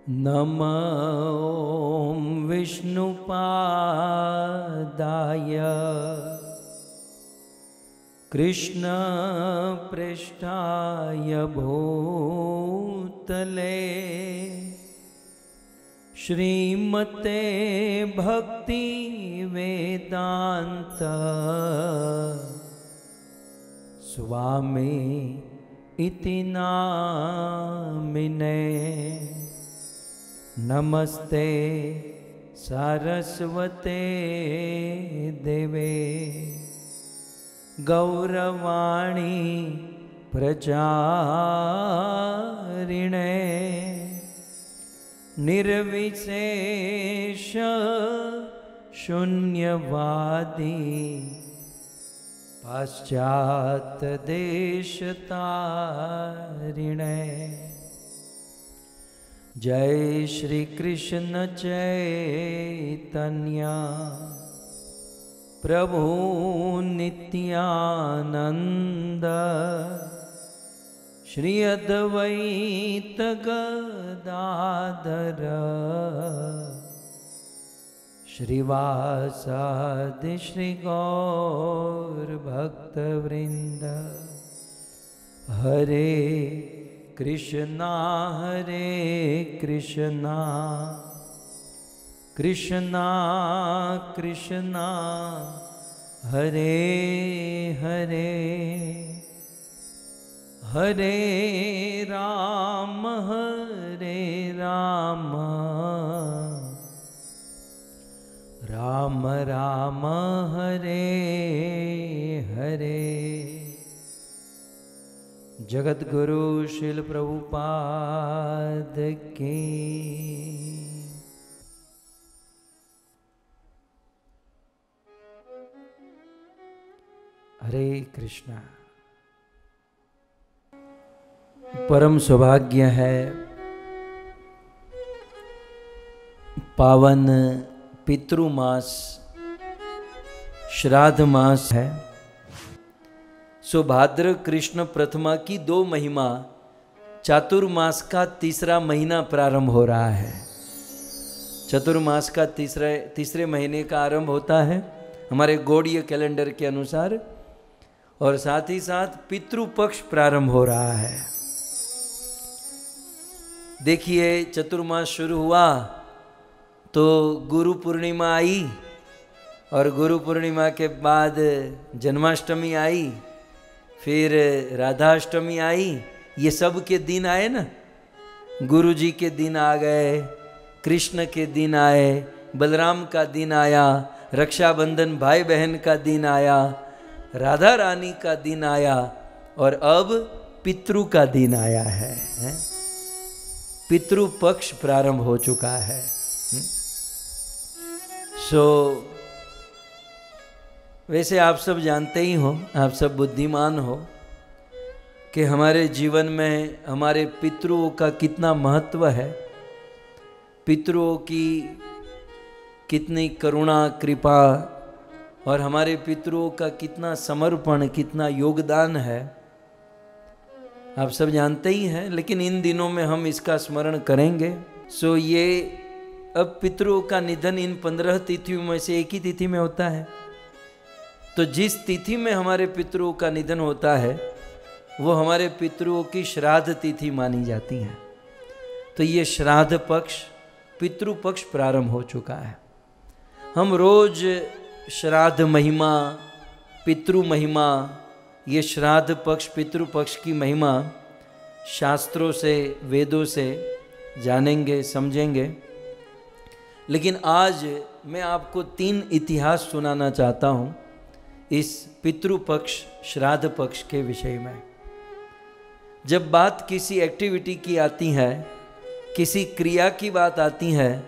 नमो विष्णुपादाय कृष्णपृष्ठाय भूतले श्रीमते भक्ति वेदांत स्वामी इति नामिने। नमस्ते सरस्वते देवे गौरवाणी प्रचारिणे निर्विशेष शून्यवादी पाश्चात्य देशतारिणे। जय श्री कृष्ण चैतन्य प्रभु नित्यानंद श्री अद्वैत गदाधर श्रीवासादि श्री गौर भक्तवृंद। हरे कृष्णा कृष्णा कृष्णा हरे हरे हरे राम राम राम हरे हरे। जगत गुरु श्रील प्रभुपाद की। हरे कृष्णा। परम सौभाग्य है, पावन पितृमास श्राद्ध मास है। भाद्र कृष्ण प्रथमा की 2 महिमा चातुर्मास का तीसरा महीना प्रारंभ हो रहा है। चतुर्मास का तीसरे महीने का आरंभ होता है हमारे गौड़ीय कैलेंडर के अनुसार, और साथ ही साथ पितृपक्ष प्रारंभ हो रहा है। देखिए, चतुर्मास शुरू हुआ तो गुरु पूर्णिमा आई, और गुरु पूर्णिमा के बाद जन्माष्टमी आई, फिर राधाष्टमी आई। ये सब के दिन आए ना, गुरु जी के दिन आ गए, कृष्ण के दिन आए, बलराम का दिन आया, रक्षाबंधन भाई बहन का दिन आया, राधा रानी का दिन आया, और अब पितृ का दिन आया है। पितृ पक्ष प्रारंभ हो चुका है। वैसे आप सब जानते ही हो, आप सब बुद्धिमान हो कि हमारे जीवन में हमारे पितरों का कितना महत्व है, पितरों की कितनी करुणा कृपा, और हमारे पितरों का कितना समर्पण, कितना योगदान है, आप सब जानते ही हैं। लेकिन इन दिनों में हम इसका स्मरण करेंगे। ये अब पितरों का निधन इन 15 तिथियों में से एक ही तिथि में होता है। तो जिस तिथि में हमारे पितरों का निधन होता है वो हमारे पितरों की श्राद्ध तिथि मानी जाती है। तो ये श्राद्ध पक्ष, पितृ पक्ष प्रारंभ हो चुका है। हम रोज श्राद्ध महिमा, पितृ महिमा, ये श्राद्ध पक्ष पितृ पक्ष की महिमा शास्त्रों से, वेदों से जानेंगे, समझेंगे। लेकिन आज मैं आपको 3 इतिहास सुनाना चाहता हूँ इस पितृपक्ष श्राद्ध पक्ष के विषय में। जब बात किसी एक्टिविटी की आती है, किसी क्रिया की बात आती है,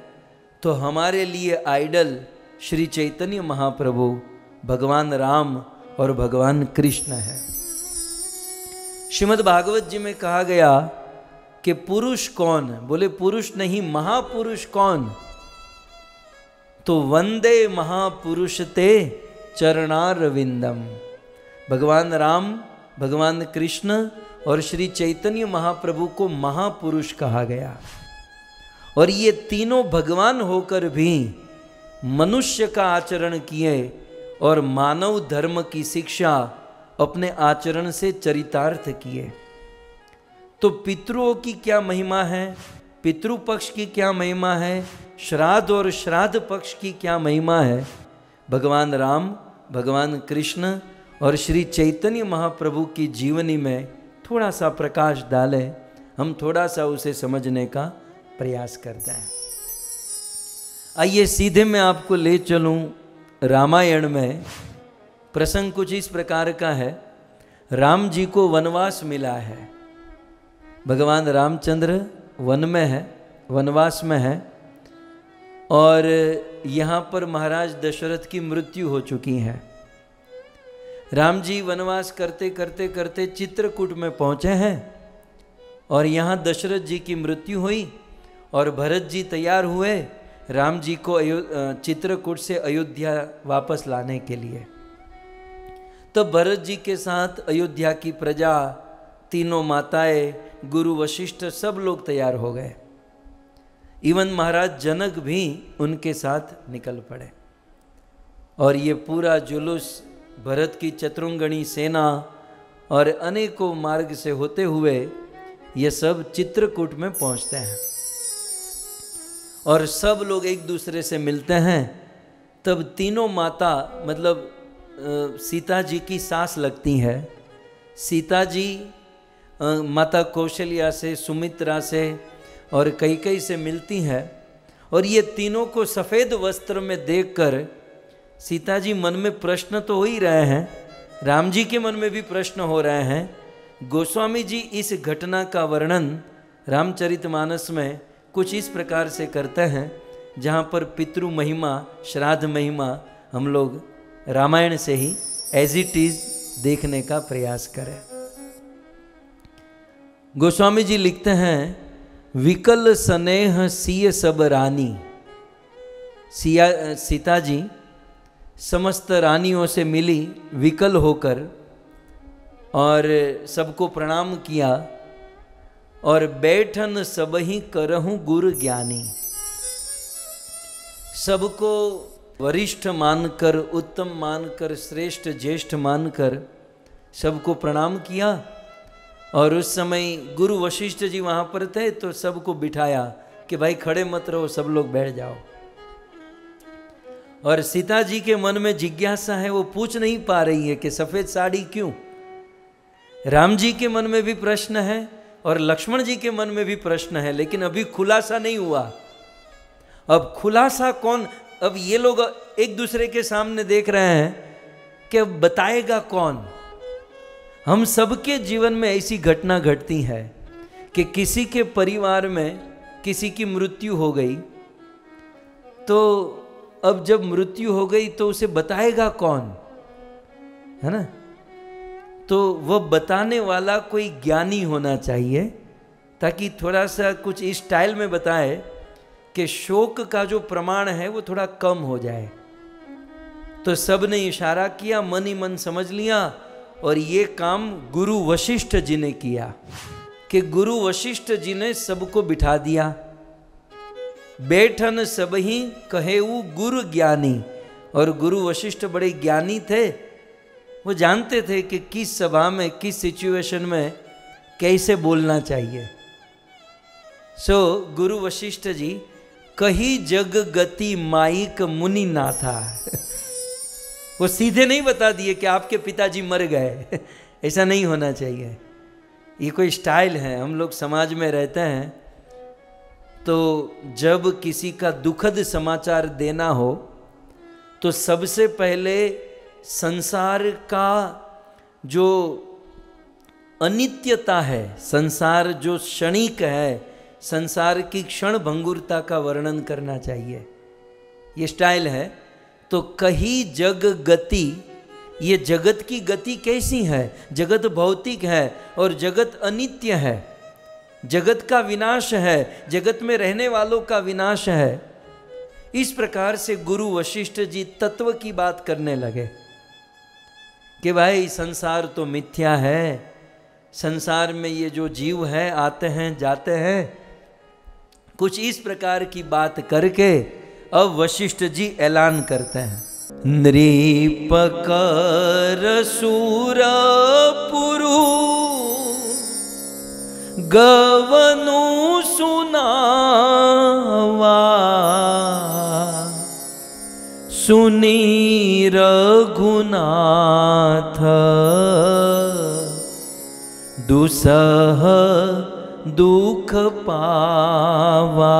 तो हमारे लिए आइडल श्री चैतन्य महाप्रभु, भगवान राम और भगवान कृष्ण है। श्रीमद् भागवत जी में कहा गया कि पुरुष कौन, बोले पुरुष नहीं, महापुरुष कौन? तो वंदे महापुरुष ते चरणारविंदम। भगवान राम, भगवान कृष्ण और श्री चैतन्य महाप्रभु को महापुरुष कहा गया। और ये तीनों भगवान होकर भी मनुष्य का आचरण किए और मानव धर्म की शिक्षा अपने आचरण से चरितार्थ किए। तो पितरों की क्या महिमा है, पितृपक्ष की क्या महिमा है, श्राद्ध और श्राद्ध पक्ष की क्या महिमा है, भगवान राम, भगवान कृष्ण और श्री चैतन्य महाप्रभु की जीवनी में थोड़ा सा प्रकाश डालें, हम थोड़ा सा उसे समझने का प्रयास करते हैं। आइए सीधे मैं आपको ले चलूं रामायण में। प्रसंग कुछ इस प्रकार का है। राम जी को वनवास मिला है, भगवान रामचंद्र वन में है, वनवास में है, और यहाँ पर महाराज दशरथ की मृत्यु हो चुकी है। राम जी वनवास करते करते करते चित्रकूट में पहुँचे हैं और यहाँ दशरथ जी की मृत्यु हुई और भरत जी तैयार हुए राम जी को चित्रकूट से अयोध्या वापस लाने के लिए। तो भरत जी के साथ अयोध्या की प्रजा, तीनों माताएं, गुरु वशिष्ठ सब लोग तैयार हो गए। इवन महाराज जनक भी उनके साथ निकल पड़े और ये पूरा जुलूस भरत की चतुरंगणी सेना और अनेकों मार्ग से होते हुए ये सब चित्रकूट में पहुंचते हैं और सब लोग एक दूसरे से मिलते हैं। तब तीनों माता, मतलब सीता जी की सास लगती है, सीता जी माता कौशल्या से, सुमित्रा से और कैकेयी से मिलती हैं और ये तीनों को सफ़ेद वस्त्र में देखकर सीता जी मन में प्रश्न तो हो ही रहे हैं, राम जी के मन में भी प्रश्न हो रहे हैं। गोस्वामी जी इस घटना का वर्णन रामचरितमानस में कुछ इस प्रकार से करते हैं, जहाँ पर पितृ महिमा, श्राद्ध महिमा हम लोग रामायण से ही एज इट इज देखने का प्रयास करें। गोस्वामी जी लिखते हैं, विकल स्नेह सिय सब रानी। सीता जी समस्त रानियों से मिली विकल होकर और सबको प्रणाम किया और बैठन सबही करहूं गुरु ज्ञानी। सबको वरिष्ठ मानकर, उत्तम मानकर, श्रेष्ठ ज्येष्ठ मानकर सबको प्रणाम किया। और उस समय गुरु वशिष्ठ जी वहाँ पर थे तो सबको बिठाया कि भाई खड़े मत रहो, सब लोग बैठ जाओ। और सीता जी के मन में जिज्ञासा है, वो पूछ नहीं पा रही है कि सफ़ेद साड़ी क्यों। राम जी के मन में भी प्रश्न है और लक्ष्मण जी के मन में भी प्रश्न है, लेकिन अभी खुलासा नहीं हुआ। अब खुलासा कौन, अब ये लोग एक दूसरे के सामने देख रहे हैं कि अब बताएगा कौन। हम सबके जीवन में ऐसी घटना घटती है कि किसी के परिवार में किसी की मृत्यु हो गई, तो अब जब मृत्यु हो गई तो उसे बताएगा कौन, है ना। तो वह बताने वाला कोई ज्ञानी होना चाहिए, ताकि थोड़ा सा कुछ इस स्टाइल में बताए कि शोक का जो प्रमाण है वो थोड़ा कम हो जाए। तो सब ने इशारा किया, मन ही मन समझ लिया, और ये काम गुरु वशिष्ठ जी ने किया कि गुरु वशिष्ठ जी ने सबको बिठा दिया। बैठन सबही कहेऊ गुरु ज्ञानी। और गुरु वशिष्ठ बड़े ज्ञानी थे, वो जानते थे कि किस सभा में, किस सिचुएशन में कैसे बोलना चाहिए। सो गुरु वशिष्ठ जी कही जग गति माइक मुनि नाथा। वो सीधे नहीं बता दिए कि आपके पिताजी मर गए, ऐसा नहीं होना चाहिए। ये कोई स्टाइल है, हम लोग समाज में रहते हैं तो जब किसी का दुखद समाचार देना हो तो सबसे पहले संसार का जो अनित्यता है, संसार जो क्षणिक है, संसार की क्षण भंगुरता का वर्णन करना चाहिए। ये स्टाइल है। तो कही जग गति, ये जगत की गति कैसी है, जगत भौतिक है और जगत अनित्य है, जगत का विनाश है, जगत में रहने वालों का विनाश है। इस प्रकार से गुरु वशिष्ठ जी तत्व की बात करने लगे कि भाई संसार तो मिथ्या है, संसार में ये जो जीव है आते हैं जाते हैं, कुछ इस प्रकार की बात करके अब वशिष्ठ जी ऐलान करते हैं। नृपकर सूरपुरु गवनु सुनावा, सुनी रघुनाथ दुसह दुख पावा।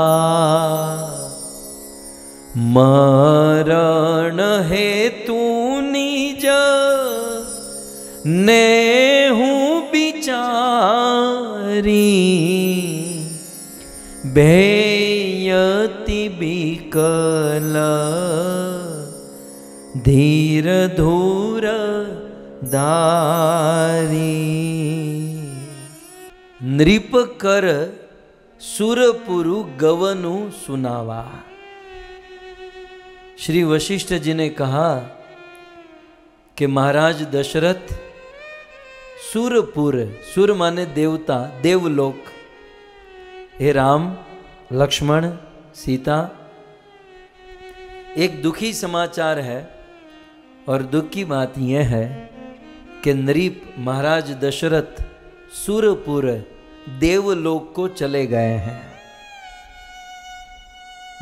मरण हेतु निज नेहु बिचारी, भेयति बिकल धीर धूर दारी। नृप कर सुरपुरु गवनु सुनावा। श्री वशिष्ठ जी ने कहा कि महाराज दशरथ सुरपुर, सुर माने देवता, देवलोक, हे राम लक्ष्मण सीता, एक दुखी समाचार है। और दुख की बात यह है कि नृप महाराज दशरथ सुरपुर देवलोक को चले गए हैं।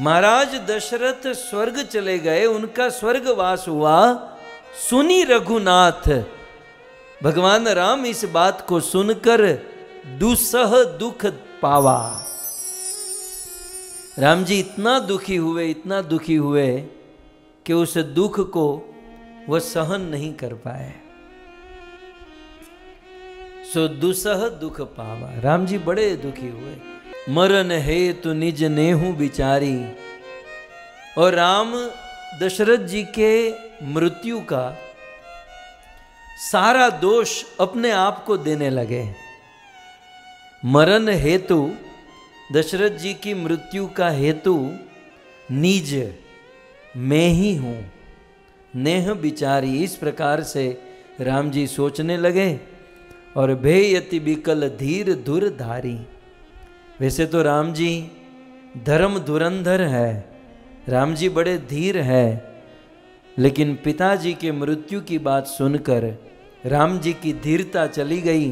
महाराज दशरथ स्वर्ग चले गए, उनका स्वर्गवास हुआ। सुनी रघुनाथ, भगवान राम इस बात को सुनकर दुसह दुख पावा। राम जी इतना दुखी हुए, इतना दुखी हुए कि उस दुख को वह सहन नहीं कर पाए। सो दुसह दुख पावा, राम जी बड़े दुखी हुए। मरण हेतु निज नेहु बिचारी। और राम दशरथ जी के मृत्यु का सारा दोष अपने आप को देने लगे। मरण हेतु, दशरथ जी की मृत्यु का हेतु निज, मैं ही हूं, नेह बिचारी, इस प्रकार से राम जी सोचने लगे। और भेयति बिकल धीर धुर धारी। वैसे तो राम जी धर्म धुरंधर है, राम जी बड़े धीर है, लेकिन पिताजी के मृत्यु की बात सुनकर राम जी की धीरता चली गई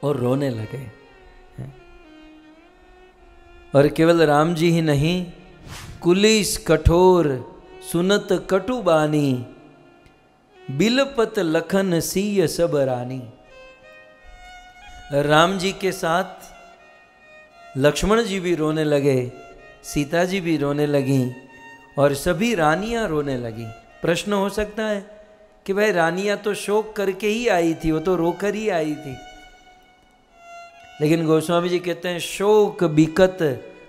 और रोने लगे। और केवल राम जी ही नहीं, कुलिस कठोर सुनत कटुबानी, बिलपत लखन सीय सब रानी। राम जी के साथ लक्ष्मण जी भी रोने लगे, सीता जी भी रोने लगी और सभी रानियां रोने लगी। प्रश्न हो सकता है कि भाई रानियां तो शोक करके ही आई थी, वो तो रोकर ही आई थी। लेकिन गोस्वामी जी कहते हैं शोक बिकत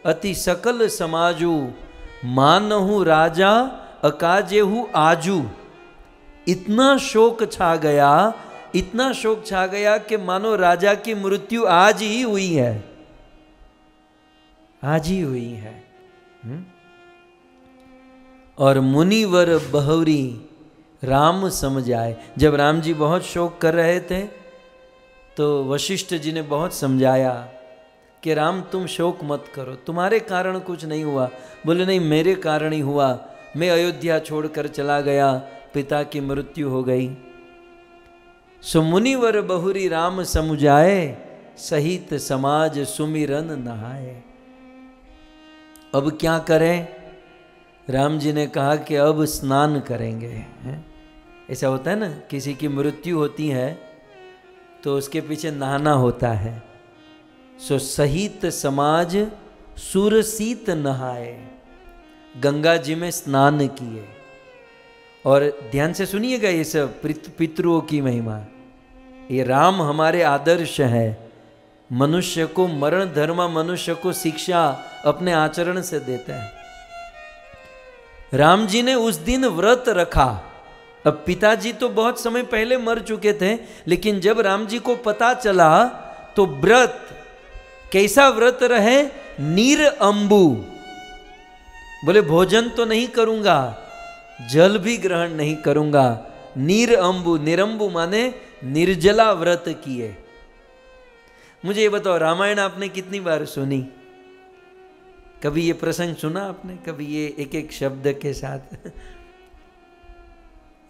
अति सकल समाजू, मानहु राजा अकाजेहु आजू। इतना शोक छा गया, इतना शोक छा गया कि मानो राजा की मृत्यु आज ही हुई है, आज ही हुई है। और मुनिवर बहुरी राम समझाए। जब राम जी बहुत शोक कर रहे थे तो वशिष्ठ जी ने बहुत समझाया कि राम तुम शोक मत करो, तुम्हारे कारण कुछ नहीं हुआ। बोले नहीं, मेरे कारण ही हुआ, मैं अयोध्या छोड़कर चला गया, पिता की मृत्यु हो गई। सो मुनिवर बहुरी राम समुझाए, सहित समाज सुमिरन नहाए। अब क्या करें? राम जी ने कहा कि अब स्नान करेंगे। ऐसा होता है ना, किसी की मृत्यु होती है तो उसके पीछे नहाना होता है। सो सहित समाज सुरसीत नहाए, गंगा जी में स्नान किए। और ध्यान से सुनिएगा ये सब पितरों की महिमा। ये राम हमारे आदर्श है। मनुष्य को मरण धर्म, मनुष्य को शिक्षा अपने आचरण से देते हैं। राम जी ने उस दिन व्रत रखा। अब पिताजी तो बहुत समय पहले मर चुके थे, लेकिन जब राम जी को पता चला तो व्रत, कैसा व्रत रहे? नीर अंबु। बोले भोजन तो नहीं करूंगा, जल भी ग्रहण नहीं करूंगा। नीर अंबु, निरंबु माने निर्जला व्रत किए। मुझे ये बताओ, रामायण आपने कितनी बार सुनी? कभी ये प्रसंग सुना आपने? कभी ये एक एक शब्द के साथ?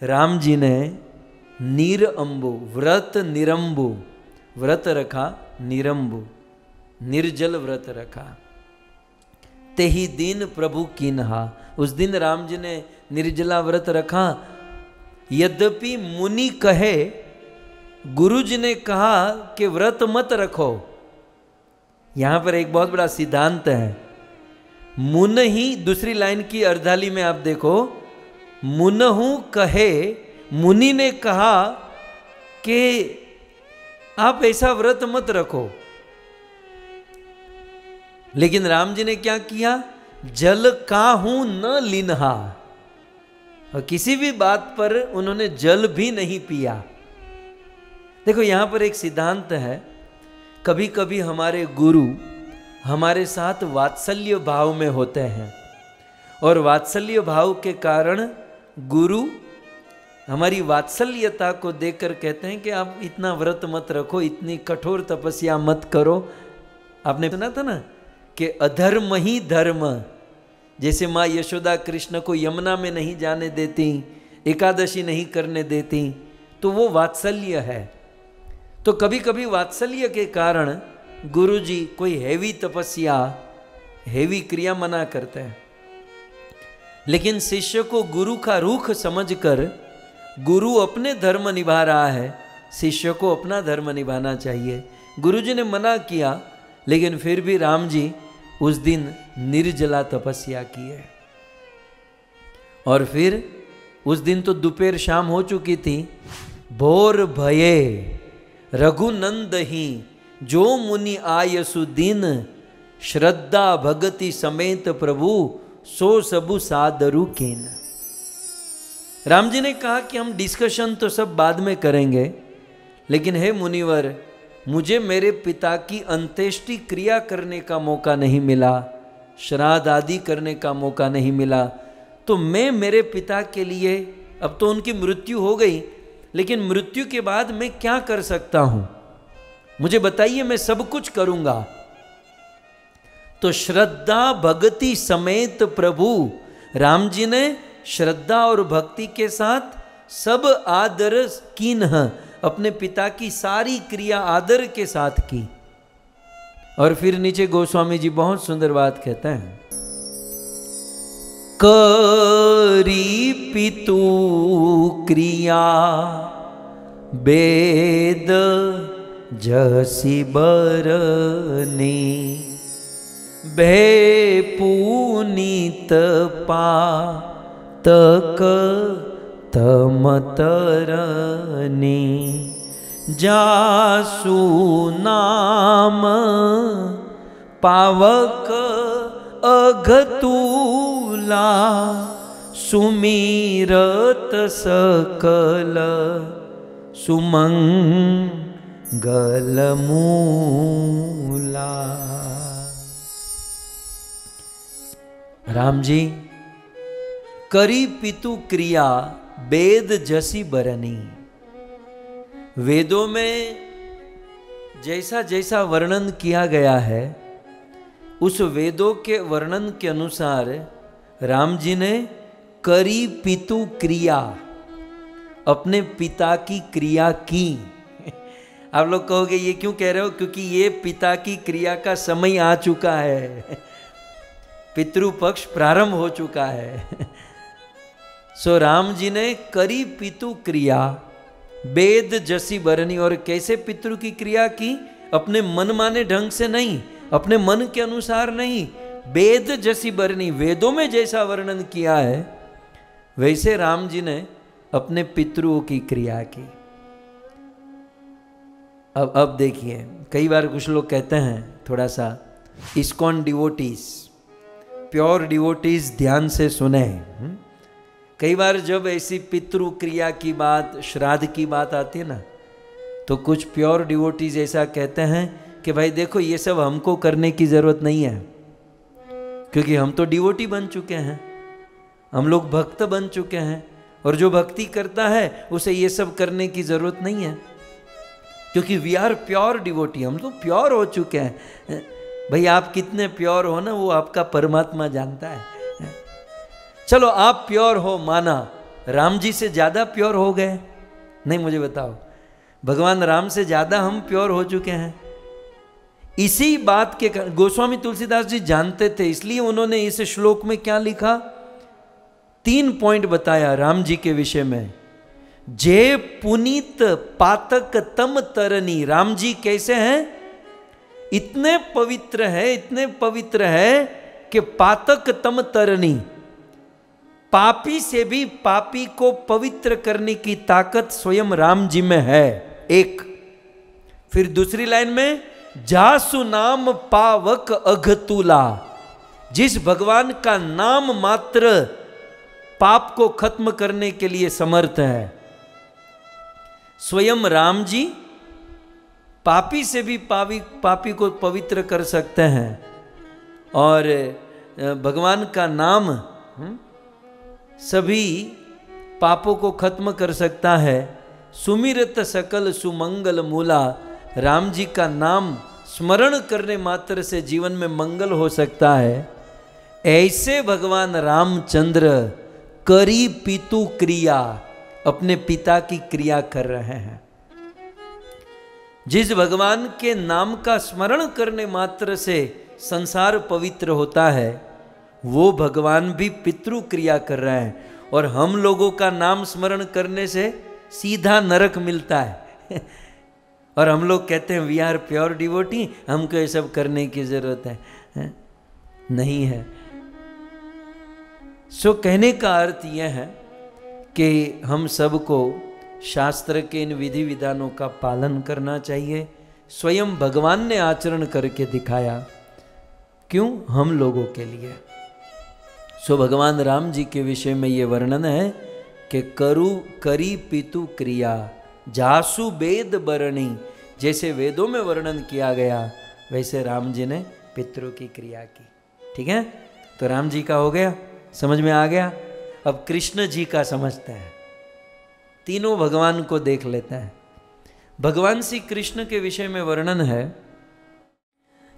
राम जी ने नीर अंबु व्रत निरंबु, व्रत रखा निरंबु, निर्जल व्रत रखा। ते ही दीन प्रभु कीन्हा, उस दिन राम जी ने निर्जला व्रत रखा। यद्यपि मुनि कहे, गुरु जी ने कहा कि व्रत मत रखो। यहां पर एक बहुत बड़ा सिद्धांत है। मुन ही, दूसरी लाइन की अर्धाली में आप देखो, मुनहु कहे, मुनि ने कहा कि आप ऐसा व्रत मत रखो। लेकिन राम जी ने क्या किया? जल काहू न लिन्हा, और किसी भी बात पर उन्होंने जल भी नहीं पिया। देखो यहां पर एक सिद्धांत है, कभी कभी हमारे गुरु हमारे साथ वात्सल्य भाव में होते हैं, और वात्सल्य भाव के कारण गुरु हमारी वात्सल्यता को देखकर कहते हैं कि आप इतना व्रत मत रखो, इतनी कठोर तपस्या मत करो। आपने सुना था ना कि अधर्म ही धर्म, जैसे माँ यशोदा कृष्ण को यमुना में नहीं जाने देती, एकादशी नहीं करने देती, तो वो वात्सल्य है। तो कभी कभी वात्सल्य के कारण गुरुजी कोई हैवी तपस्या, हैवी क्रिया मना करते हैं। लेकिन शिष्य को गुरु का रुख समझकर, गुरु अपने धर्म निभा रहा है, शिष्य को अपना धर्म निभाना चाहिए। गुरुजी ने मना किया, लेकिन फिर भी राम जी उस दिन निर्जला तपस्या की है। और फिर उस दिन तो दोपहर शाम हो चुकी थी। भोर भये रघुनंद ही, जो मुनि आयसु दिन, श्रद्धा भगति समेत प्रभु, सो सबु सादरु केन। राम जी ने कहा कि हम डिस्कशन तो सब बाद में करेंगे, लेकिन हे मुनिवर, मुझे मेरे पिता की अंत्येष्टि क्रिया करने का मौका नहीं मिला, श्राद्ध आदि करने का मौका नहीं मिला, तो मैं मेरे पिता के लिए, अब तो उनकी मृत्यु हो गई, लेकिन मृत्यु के बाद मैं क्या कर सकता हूं? मुझे बताइए, मैं सब कुछ करूंगा। तो श्रद्धा भक्ति समेत प्रभु, राम जी ने श्रद्धा और भक्ति के साथ सब आदर कीन्ह, अपने पिता की सारी क्रिया आदर के साथ की। और फिर नीचे गोस्वामी जी बहुत सुंदर बात कहते हैं, करी पितु क्रिया वेद जसी बरनी, भे पुनीत पातक तमतरनी, जासु नाम पावक अघतूला, सुमीरत सकल सुमंगल मूला। राम जी करी पितु क्रिया वेद जसी बरनी, वेदों में जैसा जैसा वर्णन किया गया है, उस वेदों के वर्णन के अनुसार राम जी ने करी पितु क्रिया, अपने पिता की क्रिया की। आप लोग कहोगे ये क्यों कह रहे हो? क्योंकि ये पिता की क्रिया का समय आ चुका है, पितृपक्ष प्रारंभ हो चुका है। सो राम जी ने करी पितु क्रिया वेद जसी बरनी, और कैसे पितृ की क्रिया की? अपने मन माने ढंग से नहीं, अपने मन के अनुसार नहीं, वेद जसी बरनी, वेदों में जैसा वर्णन किया है वैसे राम जी ने अपने पितरों की क्रिया की। अब देखिए, कई बार कुछ लोग कहते हैं, थोड़ा सा इस्कॉन डिवोटीज, प्योर डिवोटीज ध्यान से सुने। कई बार जब ऐसी पितृ क्रिया की बात, श्राद्ध की बात आती है ना, तो कुछ प्योर डिवोटीज ऐसा कहते हैं कि भाई देखो, ये सब हमको करने की जरूरत नहीं है, क्योंकि हम तो डिवोटी बन चुके हैं, हम लोग भक्त बन चुके हैं, और जो भक्ति करता है उसे ये सब करने की जरूरत नहीं है, क्योंकि वी आर प्योर डिवोटी, हम तो प्योर हो चुके हैं। भाई आप कितने प्योर हो ना, वो आपका परमात्मा जानता है। चलो आप प्योर हो माना, राम जी से ज्यादा प्योर हो गए? नहीं, मुझे बताओ, भगवान राम से ज्यादा हम प्योर हो चुके हैं। इसी बात के गोस्वामी तुलसीदास जी जानते थे, इसलिए उन्होंने इस श्लोक में क्या लिखा, 3 पॉइंट बताया राम जी के विषय में। जे पुनीत पातक तम तरनी, राम जी कैसे हैं? इतने पवित्र है, इतने पवित्र है कि पातक तम तरनी, पापी से भी पापी को पवित्र करने की ताकत स्वयं राम जी में है। एक, फिर दूसरी लाइन में जासु नाम पावक अघतुला, जिस भगवान का नाम मात्र पाप को खत्म करने के लिए समर्थ है, स्वयं राम जी पापी से भी पापी को पवित्र कर सकते हैं। और भगवान का नाम सभी पापों को खत्म कर सकता है। सुमिरत सकल सुमंगल मूला, राम जी का नाम स्मरण करने मात्र से जीवन में मंगल हो सकता है। ऐसे भगवान रामचंद्र करी पितु क्रिया, अपने पिता की क्रिया कर रहे हैं। जिस भगवान के नाम का स्मरण करने मात्र से संसार पवित्र होता है, वो भगवान भी पितृ क्रिया कर रहे हैं। और हम लोगों का नाम स्मरण करने से सीधा नरक मिलता है। और हम लोग कहते हैं वी आर प्योर डिवोटी, हमको ये सब करने की जरूरत है। नहीं है। सो कहने का अर्थ यह है कि हम सबको शास्त्र के इन विधि विधानों का पालन करना चाहिए। स्वयं भगवान ने आचरण करके दिखाया, क्यों? हम लोगों के लिए। सो भगवान राम जी के विषय में ये वर्णन है कि करी पितु क्रिया जासु वेद बरणी, जैसे वेदों में वर्णन किया गया वैसे राम जी ने पितरों की क्रिया की। ठीक है, तो राम जी का हो गया, समझ में आ गया। अब कृष्ण जी का समझते हैं, तीनों भगवान को देख लेते हैं। भगवान श्री कृष्ण के विषय में वर्णन है,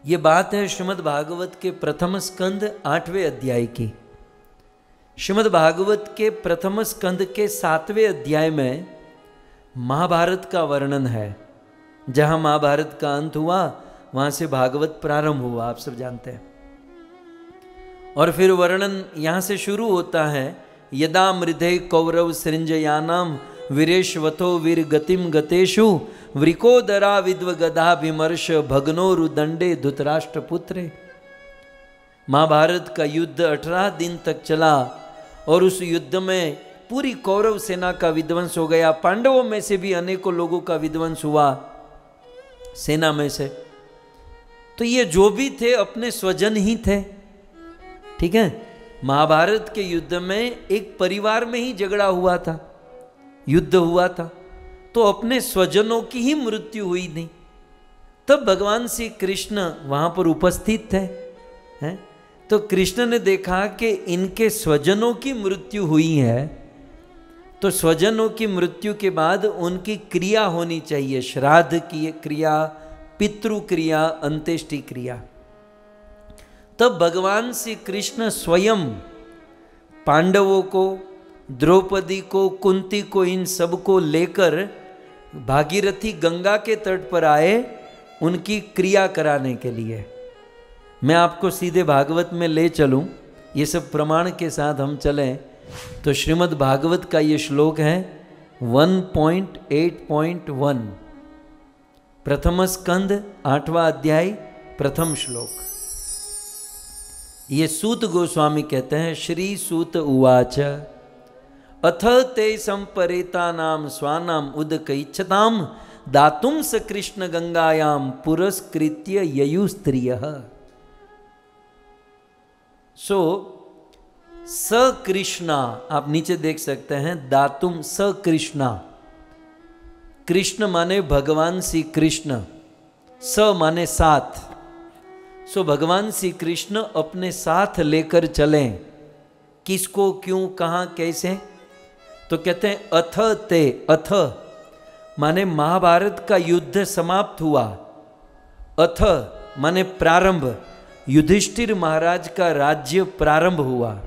ये बात है श्रीमद् भागवत के प्रथम स्कंद 8वें अध्याय की। श्रीमद् भागवत के प्रथम स्कंद के 7वें अध्याय में महाभारत का वर्णन है। जहां महाभारत का अंत हुआ वहां से भागवत प्रारंभ हुआ, आप सब जानते हैं। और फिर वर्णन यहां से शुरू होता है, यदा मृधे कौरव सृंजयानाम वीरेशवतो वीर गतिम गतेषु वृकोदरा विद्व गदा विमर्श भग्नोरुदंडे धृतराष्ट्र पुत्रे। महाभारत का युद्ध 18 दिन तक चला और उस युद्ध में पूरी कौरव सेना का विध्वंस हो गया। पांडवों में से भी अनेकों लोगों का विध्वंस हुआ सेना में से। तो ये जो भी थे अपने स्वजन ही थे। ठीक है, महाभारत के युद्ध में एक परिवार में ही झगड़ा हुआ था, युद्ध हुआ था, तो अपने स्वजनों की ही मृत्यु हुई नहीं। तब भगवान श्री कृष्ण वहां पर उपस्थित थे, हैं? तो कृष्ण ने देखा कि इनके स्वजनों की मृत्यु हुई है, तो स्वजनों की मृत्यु के बाद उनकी क्रिया होनी चाहिए, श्राद्ध की क्रिया, पितृ क्रिया, अंत्येष्टि क्रिया। तब भगवान श्री कृष्ण स्वयं पांडवों को, द्रौपदी को, कुंती को, इन सबको लेकर भागीरथी गंगा के तट पर आए उनकी क्रिया कराने के लिए। मैं आपको सीधे भागवत में ले चलूं, ये सब प्रमाण के साथ हम चलें तो श्रीमद् भागवत का ये श्लोक है 1.8.1, प्रथम स्कंद 8वां अध्याय प्रथम श्लोक। ये सूत गोस्वामी कहते हैं, श्री सूत उवाच अथ ते संपरेता नाम स्वानाम उदकैच्छताम दातुम स कृष्ण गंगायाम पुरस्कृत्य ययु स्त्रियः। सो स कृष्णा, आप नीचे देख सकते हैं, दातुम स कृष्णा, कृष्ण माने भगवान श्री कृष्ण, स माने साथ। सो भगवान श्री कृष्ण अपने साथ लेकर चलें, किसको, क्यों, कहां, कैसे? तो कहते हैं अथ ते, अथ माने महाभारत का युद्ध समाप्त हुआ, अथ माने प्रारंभ, युधिष्ठिर महाराज का राज्य प्रारंभ हुआ।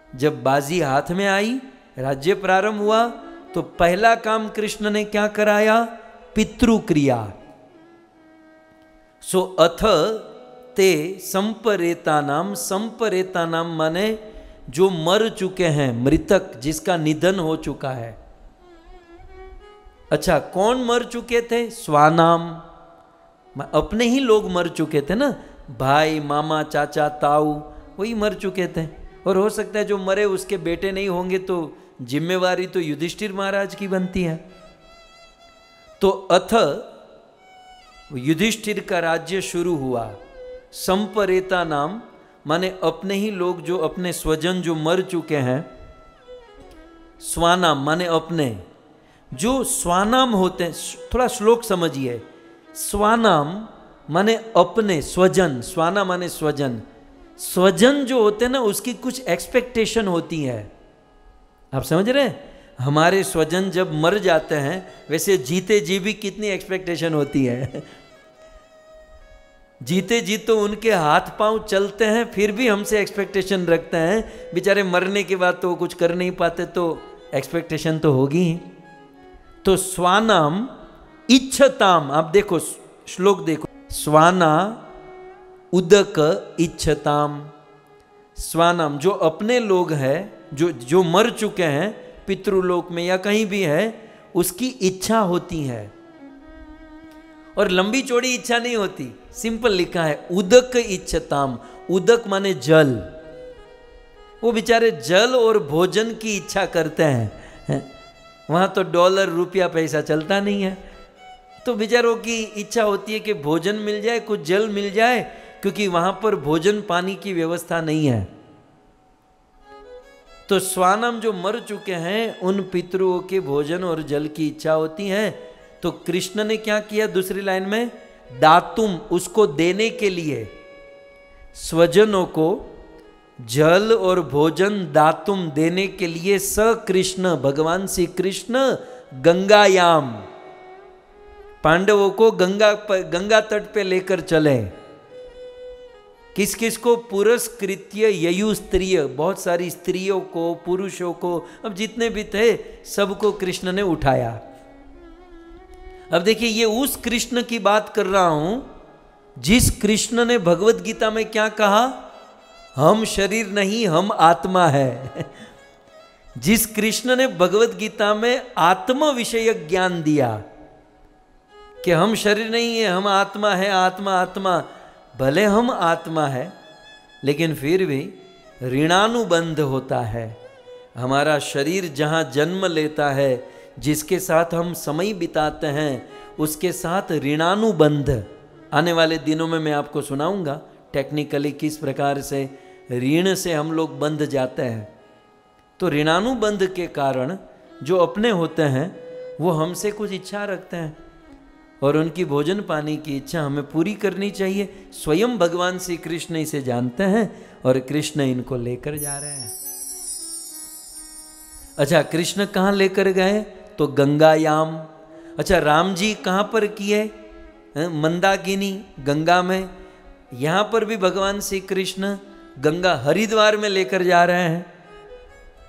जब बाजी हाथ में आई, राज्य प्रारंभ हुआ, तो पहला काम कृष्ण ने क्या कराया? पितृक्रिया। सो अथ ते संपरेतानाम, संपरेतानाम माने जो मर चुके हैं, मृतक, जिसका निधन हो चुका है। अच्छा, कौन मर चुके थे? स्वानाम, अपने ही लोग मर चुके थे ना, भाई, मामा, चाचा, ताऊ, वही मर चुके थे। और हो सकता है जो मरे उसके बेटे नहीं होंगे, तो जिम्मेवारी तो युधिष्ठिर महाराज की बनती है। तो अथ युधिष्ठिर का राज्य शुरू हुआ। संपरेता नाम माने अपने ही लोग, जो अपने स्वजन जो मर चुके हैं। स्वानाम माने अपने, जो स्वानाम होते हैं, थोड़ा श्लोक समझिए। स्वानाम माने अपने स्वजन, स्वाना माने स्वजन। स्वजन जो होते हैं ना, उसकी कुछ एक्सपेक्टेशन होती है। आप समझ रहे हैं? हमारे स्वजन जब मर जाते हैं, वैसे जीते जी भी कितनी एक्सपेक्टेशन होती है। जीते जी तो उनके हाथ पांव चलते हैं, फिर भी हमसे एक्सपेक्टेशन रखते हैं। बेचारे मरने के बाद तो वो कुछ कर नहीं पाते, तो एक्सपेक्टेशन तो होगी ही। तो स्वानाम इच्छताम, आप देखो श्लोक देखो, स्वाना उदक इच्छताम। स्वानाम जो अपने लोग हैं, जो मर चुके हैं पितृलोक में या कहीं भी है, उसकी इच्छा होती है। और लंबी चौड़ी इच्छा नहीं होती, सिंपल लिखा है उदक इच्छताम। उदक माने जल, वो बेचारे जल और भोजन की इच्छा करते हैं। वहां तो डॉलर रुपया पैसा चलता नहीं है, तो बेचारों की इच्छा होती है कि भोजन मिल जाए, कुछ जल मिल जाए, क्योंकि वहां पर भोजन पानी की व्यवस्था नहीं है। तो स्वानम जो मर चुके हैं, उन पितरों के भोजन और जल की इच्छा होती है। तो कृष्ण ने क्या किया दूसरी लाइन में? दातुम, उसको देने के लिए, स्वजनों को जल और भोजन दातुम देने के लिए स कृष्ण, भगवान श्री कृष्ण गंगायाम, पांडवों को गंगा तट पे लेकर चले। किस किस को? पुरस्कृत्य ययु स्त्रिय, बहुत सारी स्त्रियों को, पुरुषों को, अब जितने भी थे सबको कृष्ण ने उठाया। अब देखिए, ये उस कृष्ण की बात कर रहा हूं जिस कृष्ण ने भगवत गीता में क्या कहा? हम शरीर नहीं, हम आत्मा है। जिस कृष्ण ने भगवत गीता में आत्म विषयक ज्ञान दिया कि हम शरीर नहीं है, हम आत्मा है, आत्मा आत्मा। भले हम आत्मा है, लेकिन फिर भी ऋणानुबंध होता है। हमारा शरीर जहाँ जन्म लेता है, जिसके साथ हम समय बिताते हैं, उसके साथ ऋणानुबंध। आने वाले दिनों में मैं आपको सुनाऊंगा टेक्निकली किस प्रकार से ऋण से हम लोग बंध जाते हैं। तो ऋणानुबंध के कारण जो अपने होते हैं, वो हमसे कुछ इच्छा रखते हैं, और उनकी भोजन पानी की इच्छा हमें पूरी करनी चाहिए। स्वयं भगवान श्री कृष्ण इसे जानते हैं, और कृष्ण इनको लेकर जा रहे हैं। अच्छा, कृष्ण कहाँ लेकर गए? तो गंगायाम। अच्छा, राम जी कहाँ पर किए? मंदाकिनी, गंगा में। यहाँ पर भी भगवान श्री कृष्ण गंगा हरिद्वार में लेकर जा रहे हैं,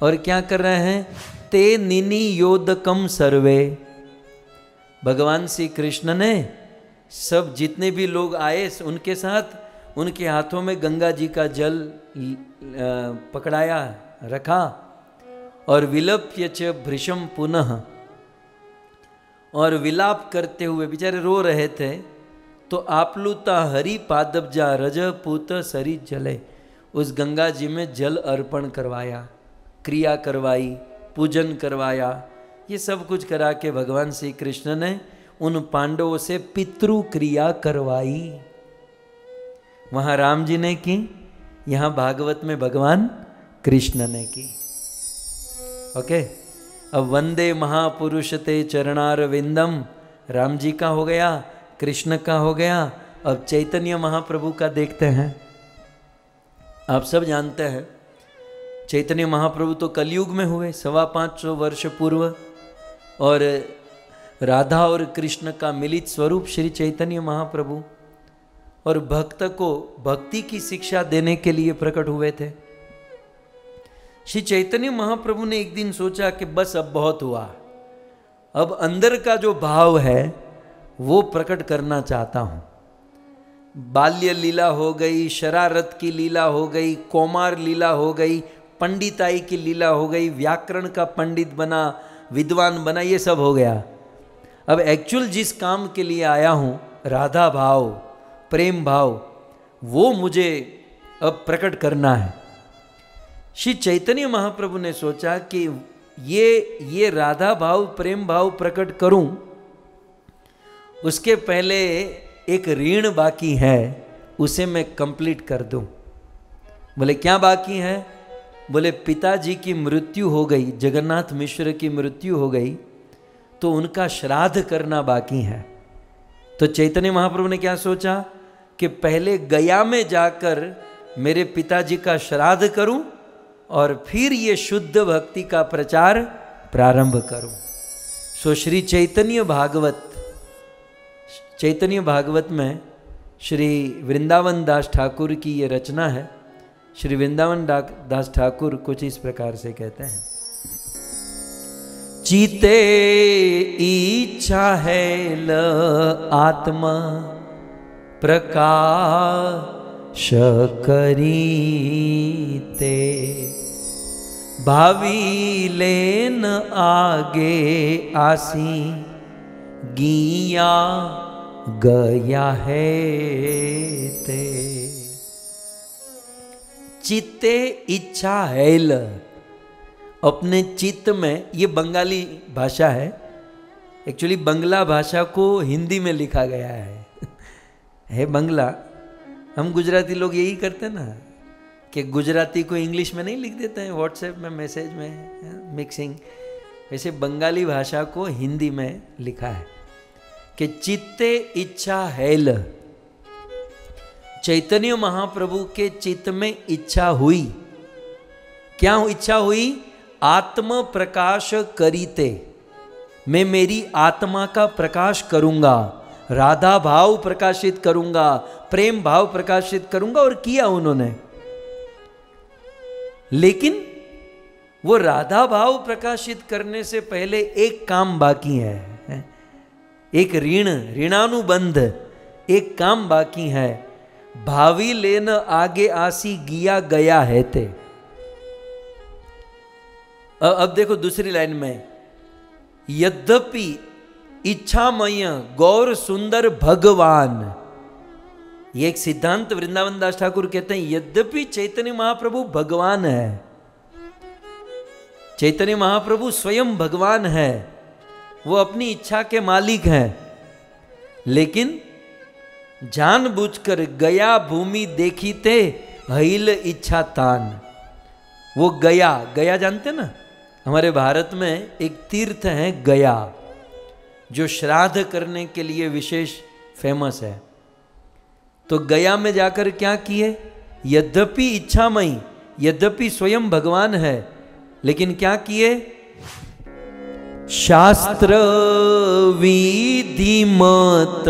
और क्या कर रहे हैं? ते निनी योदकम सर्वे। भगवान श्री कृष्ण ने सब जितने भी लोग आए, उनके साथ उनके हाथों में गंगा जी का जल पकड़ाया, रखा, और विलप्य च भृशम पुनः, और विलाप करते हुए बेचारे रो रहे थे। तो आपलुता हरि पादब्जा रज पूत सरी जले, उस गंगा जी में जल अर्पण करवाया, क्रिया करवाई, पूजन करवाया। ये सब कुछ करा के भगवान श्री कृष्ण ने उन पांडवों से पितृ क्रिया करवाई। वहां राम जी ने की, यहां भागवत में भगवान कृष्ण ने की। ओके, अब वंदे महापुरुष ते चरणार विंदम, राम जी का हो गया, कृष्ण का हो गया। अब चैतन्य महाप्रभु का देखते हैं। आप सब जानते हैं चैतन्य महाप्रभु तो कलयुग में हुए 525 वर्ष पूर्व, और राधा और कृष्ण का मिलित स्वरूप श्री चैतन्य महाप्रभु। और भक्त को भक्ति की शिक्षा देने के लिए प्रकट हुए थे। श्री चैतन्य महाप्रभु ने एक दिन सोचा कि बस अब बहुत हुआ, अब अंदर का जो भाव है वो प्रकट करना चाहता हूँ। बाल्य लीला हो गई, शरारत की लीला हो गई, कौमार लीला हो गई, पंडिताई की लीला हो गई, व्याकरण का पंडित बना, विद्वान बना, ये सब हो गया। अब एक्चुअल जिस काम के लिए आया हूँ, राधा भाव, प्रेम भाव, वो मुझे अब प्रकट करना है। श्री चैतन्य महाप्रभु ने सोचा कि ये राधा भाव, प्रेम भाव प्रकट करूं, उसके पहले एक ऋण बाकी है, उसे मैं कंप्लीट कर दूं। बोले क्या बाकी है? बोले पिताजी की मृत्यु हो गई, जगन्नाथ मिश्र की मृत्यु हो गई, तो उनका श्राद्ध करना बाकी है। तो चैतन्य महाप्रभु ने क्या सोचा कि पहले गया में जाकर मेरे पिताजी का श्राद्ध करूं और फिर ये शुद्ध भक्ति का प्रचार प्रारंभ करूं। सो श्री चैतन्य भागवत में श्री वृंदावन दास ठाकुर की ये रचना है। श्री वृंदावन दास ठाकुर कुछ इस प्रकार से कहते हैं। चिते इच्छा है ल आत्मा प्रकाश करीते, भावी लेन आगे आसी गिया गया है ते। चित्ते इच्छा है ल, अपने चित्त में, ये बंगाली भाषा है, एक्चुअली बंगला भाषा को हिंदी में लिखा गया है बंगला। हम गुजराती लोग यही करते ना कि गुजराती को इंग्लिश में नहीं लिख देते हैं व्हाट्सएप में, मैसेज में मिक्सिंग। वैसे बंगाली भाषा को हिंदी में लिखा है कि चित्ते इच्छा है ल। चैतन्य महाप्रभु के चित्त में इच्छा हुई। क्या इच्छा हुई? आत्म प्रकाश करीते, मैं मेरी आत्मा का प्रकाश करूंगा, राधा भाव प्रकाशित करूंगा, प्रेम भाव प्रकाशित करूंगा। और किया उन्होंने। लेकिन वो राधा भाव प्रकाशित करने से पहले एक काम बाकी है, एक ऋणानुबंध, एक काम बाकी है। भावी लेन आगे आसी गिया गया है ते। अब देखो दूसरी लाइन में, यद्यपि इच्छामय गौर सुंदर भगवान, ये एक सिद्धांत वृंदावन दास ठाकुर कहते हैं। यद्यपि चैतन्य महाप्रभु भगवान है, चैतन्य महाप्रभु स्वयं भगवान है, वो अपनी इच्छा के मालिक हैं, लेकिन जानबूझकर गया भूमि देखीते हईल इच्छा तान। वो गया जानते ना, हमारे भारत में एक तीर्थ है गया, जो श्राद्ध करने के लिए विशेष फेमस है। तो गया में जाकर क्या किए? यद्यपि इच्छामयी, यद्यपि स्वयं भगवान है, लेकिन क्या किए? शास्त्र विधि मत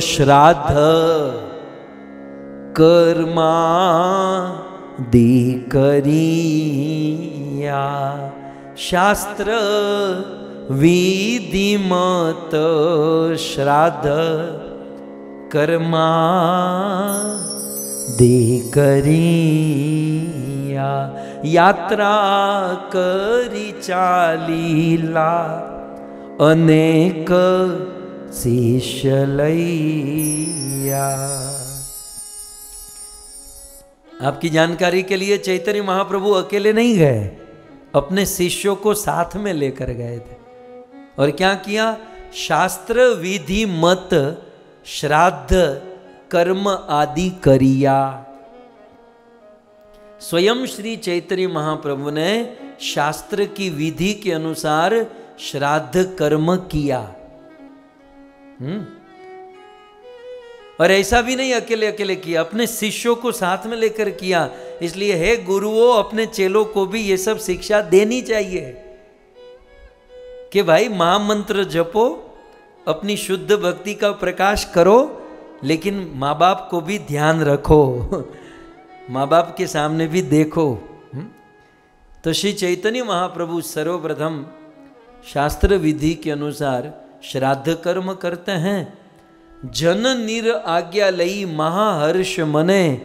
श्राद्ध कर्मा दी करिया। शास्त्र विधि मत श्राद्ध कर्मा दे करिया। यात्रा करी चालीला अनेक शिष्य लैया। आपकी जानकारी के लिए चैतन्य महाप्रभु अकेले नहीं गए, अपने शिष्यों को साथ में लेकर गए थे। और क्या किया? शास्त्र विधि मत श्राद्ध कर्म आदि करिया। स्वयं श्री चैतन्य महाप्रभु ने शास्त्र की विधि के अनुसार श्राद्ध कर्म किया। और ऐसा भी नहीं अकेले अकेले किया, अपने शिष्यों को साथ में लेकर किया। इसलिए हे गुरुओं, अपने चेलों को भी ये सब शिक्षा देनी चाहिए कि भाई महामंत्र जपो, अपनी शुद्ध भक्ति का प्रकाश करो, लेकिन माँ बाप को भी ध्यान रखो, माँ बाप के सामने भी देखो। तो श्री चैतन्य महाप्रभु सर्वप्रथम शास्त्र विधि के अनुसार श्राद्ध कर्म करते हैं। जन निर आज्ञा लई महाहर्ष मने,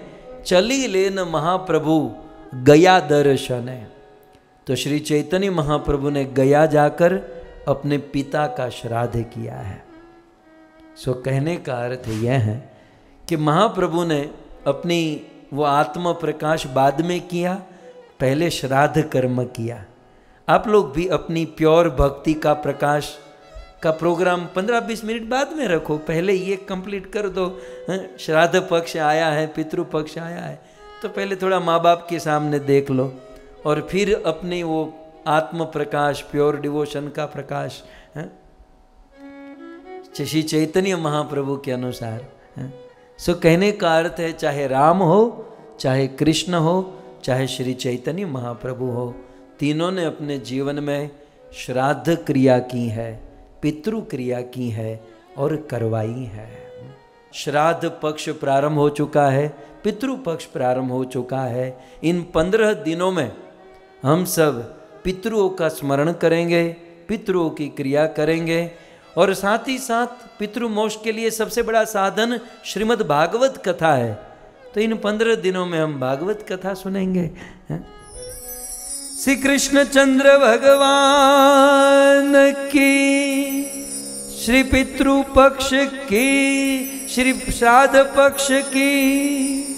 चली लेन महाप्रभु गया दर्शने। तो श्री चैतन्य महाप्रभु ने गया जाकर अपने पिता का श्राद्ध किया है। सो कहने का अर्थ यह है कि महाप्रभु ने अपनी वो आत्म प्रकाश बाद में किया, पहले श्राद्ध कर्म किया। आप लोग भी अपनी प्योर भक्ति का प्रकाश का प्रोग्राम 15-20 मिनट बाद में रखो, पहले ये कंप्लीट कर दो। श्राद्ध पक्ष आया है, पितृ पक्ष आया है, तो पहले थोड़ा माँ बाप के सामने देख लो, और फिर अपने वो आत्म प्रकाश, प्योर डिवोशन का प्रकाश श्री चैतन्य महाप्रभु के अनुसार। सो कहने का अर्थ है, चाहे राम हो, चाहे कृष्ण हो, चाहे श्री चैतन्य महाप्रभु हो, तीनों ने अपने जीवन में श्राद्ध क्रिया की है, पितृ क्रिया की है और करवाई है। श्राद्ध पक्ष प्रारंभ हो चुका है, पितृ पक्ष प्रारंभ हो चुका है। इन 15 दिनों में हम सब पितृओं का स्मरण करेंगे, पितृओं की क्रिया करेंगे, और साथ ही साथ पितृमोक्ष के लिए सबसे बड़ा साधन श्रीमद् भागवत कथा है। तो इन 15 दिनों में हम भागवत कथा सुनेंगे। श्री कृष्ण चंद्र भगवान की, श्री पितृ पक्ष की, श्री श्राद्ध पक्ष की।